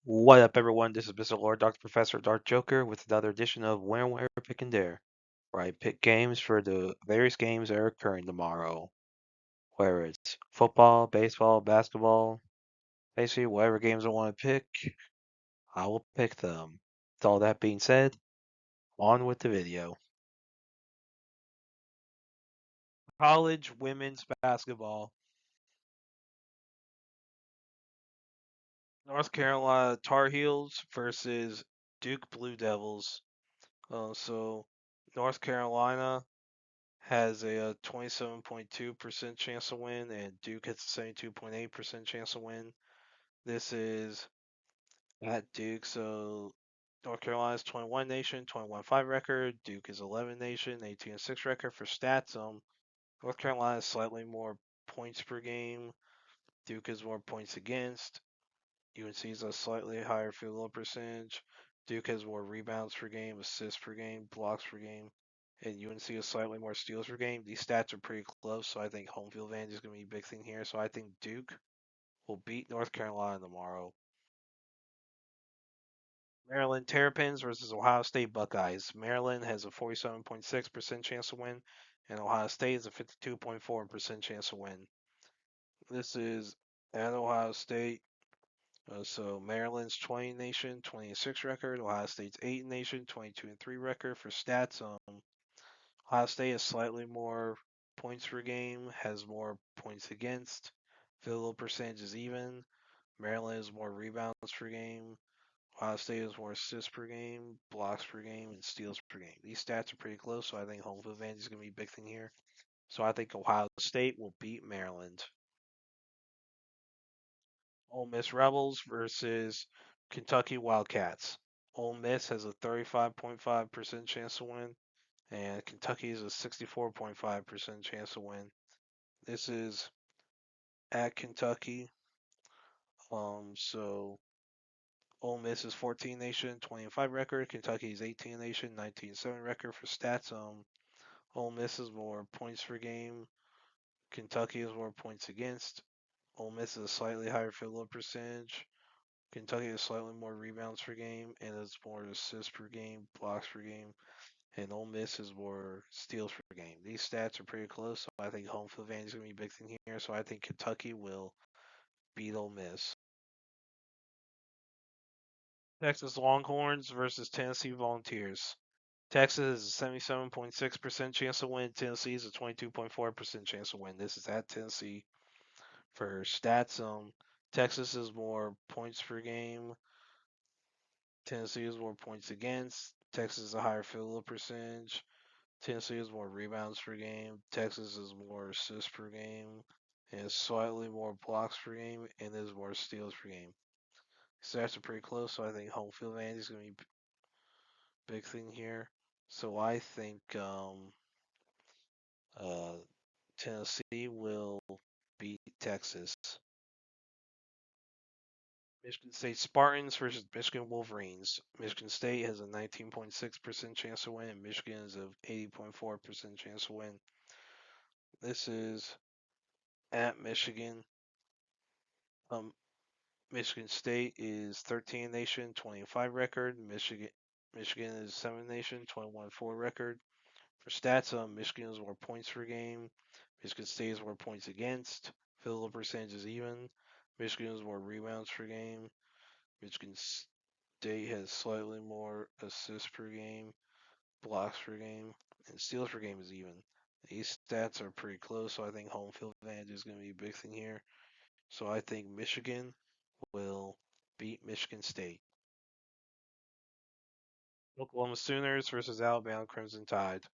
What up, everyone? This is Mr. Lord, Dr. Professor, Dark Joker, with another edition of When, Where, Pick, and Dare, where I pick games for the various games that are occurring tomorrow. Whether it's football, baseball, basketball, basically whatever games I want to pick, I will pick them. With all that being said, on with the video. College women's basketball. North Carolina Tar Heels versus Duke Blue Devils. So North Carolina has a 27.2% chance to win, and Duke has a 72.8% chance to win. This is at Duke, so North Carolina's 21 nation, 21-5 record. Duke is 11 nation, 18-6 record. For stats, North Carolina is slightly more points per game. Duke is more points against. UNC is a slightly higher field goal percentage. Duke has more rebounds per game, assists per game, blocks per game, and UNC has slightly more steals per game. These stats are pretty close, so I think home field advantage is going to be a big thing here. So I think Duke will beat North Carolina tomorrow. Maryland Terrapins versus Ohio State Buckeyes. Maryland has a 47.6% chance to win, and Ohio State has a 52.4% chance to win. This is at Ohio State. So Maryland's 20 nation, 26 record. Ohio State's 8 nation, 22-3 record. For stats, Ohio State has slightly more points per game, has more points against. Field goal percentage is even. Maryland has more rebounds per game. Ohio State has more assists per game, blocks per game, and steals per game. These stats are pretty close, so I think home field advantage is going to be a big thing here. So I think Ohio State will beat Maryland. Ole Miss Rebels versus Kentucky Wildcats. Ole Miss has a 35.5% chance to win, and Kentucky has a 64.5% chance to win. This is at Kentucky. So Ole Miss is 14 nation, 25 record. Kentucky is 18 nation, 19-7 record. For stats, Ole Miss is more points per game. Kentucky is more points against. Ole Miss is a slightly higher field goal percentage. Kentucky has slightly more rebounds per game and it's more assists per game, blocks per game, and Ole Miss is more steals per game. These stats are pretty close, so I think home field advantage is going to be a big thing here. So I think Kentucky will beat Ole Miss. Texas Longhorns versus Tennessee Volunteers. Texas is a 77.6% chance to win. Tennessee is a 22.4% chance to win. This is at Tennessee. For stats, Texas is more points per game. Tennessee is more points against. Texas is a higher field goal percentage. Tennessee has more rebounds per game. Texas is more assists per game. And slightly more blocks per game. And there's more steals per game. Stats are pretty close, so I think home field advantage is going to be a big thing here. So I think uh, Tennessee will beat Texas. Michigan State Spartans versus Michigan Wolverines. Michigan State has a 19.6% chance to win, and Michigan has a 80.4% chance to win. This is at Michigan. Um, Michigan State is 13 nation, 25 record. Michigan is 7 nation, 21-4 record. For stats, Michigan has more points per game. Michigan State has more points against. Field goal percentage is even. Michigan has more rebounds per game. Michigan State has slightly more assists per game, blocks per game, and steals per game is even. These stats are pretty close, so I think home field advantage is going to be a big thing here. So I think Michigan will beat Michigan State. Oklahoma Sooners versus Alabama Crimson Tide.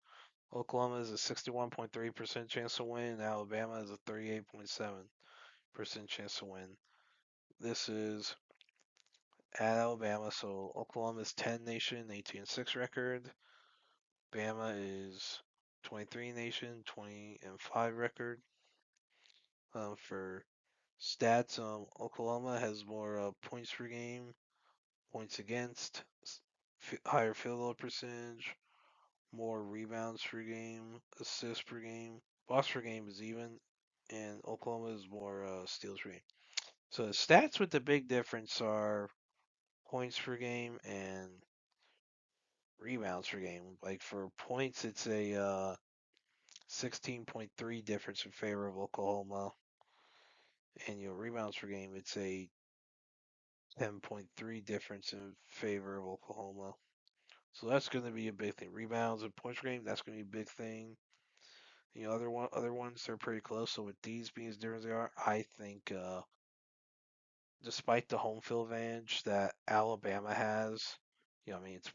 Oklahoma has a 61.3% chance to win, and Alabama has a 38.7% chance to win. This is at Alabama, so Oklahoma is 10 nation, 18-6 record. Bama is 23 nation, 20-5 record. For stats, Oklahoma has more points per game, points against, higher field goal percentage, more rebounds per game, assists per game, blocks per game is even, and Oklahoma is more steals per game. So the stats with the big difference are points per game and rebounds per game. Like for points, it's a 16.3 difference in favor of Oklahoma, and rebounds per game, it's a 10.3 difference in favor of Oklahoma. So that's going to be a big thing. Rebounds and points per game, that's going to be a big thing. Other ones they're pretty close. So with these being as different as they are, I think despite the home field advantage that Alabama has, I mean it's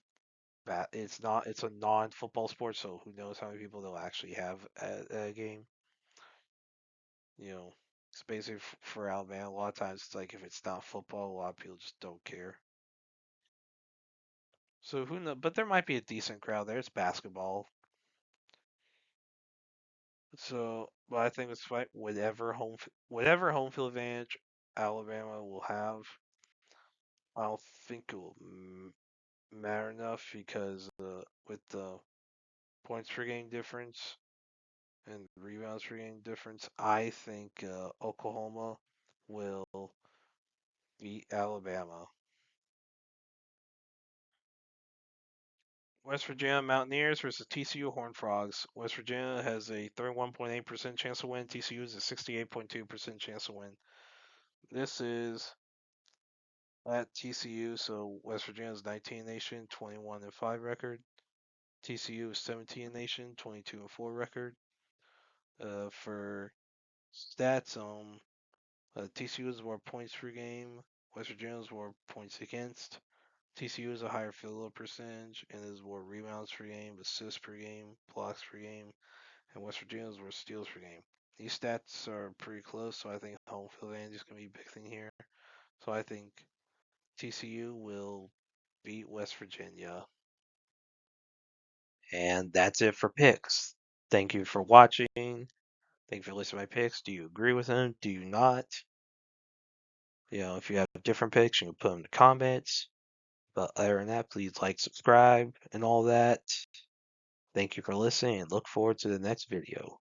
bad. It's not. It's a non-football sport, so who knows how many people they'll actually have at a game. It's basically for Alabama. A lot of times it's like if it's not football, a lot of people just don't care. So who knows? But there might be a decent crowd there. It's basketball. So, but I think it's fine. Whatever home field advantage Alabama will have, I don't think it will matter enough because with the points per game difference and rebounds per game difference, I think Oklahoma will beat Alabama. West Virginia Mountaineers versus TCU Horned Frogs. West Virginia has a 31.8% chance to win. TCU is a 68.2% chance to win. This is at TCU, so West Virginia is 19 nation, 21-5 record. TCU is 17 nation, 22-4 record. For stats, TCU is more points per game. West Virginia is more points against. TCU is a higher field goal percentage and is more rebounds per game, assists per game, blocks per game, and West Virginia is more steals per game. These stats are pretty close, so I think home field advantage is going to be a big thing here. So I think TCU will beat West Virginia. And that's it for picks. Thank you for watching. Thank you for listening to my picks. Do you agree with them? Do you not? If you have different picks, you can put them in the comments. But other than that, please like, subscribe, and all that. Thank you for listening, and look forward to the next video.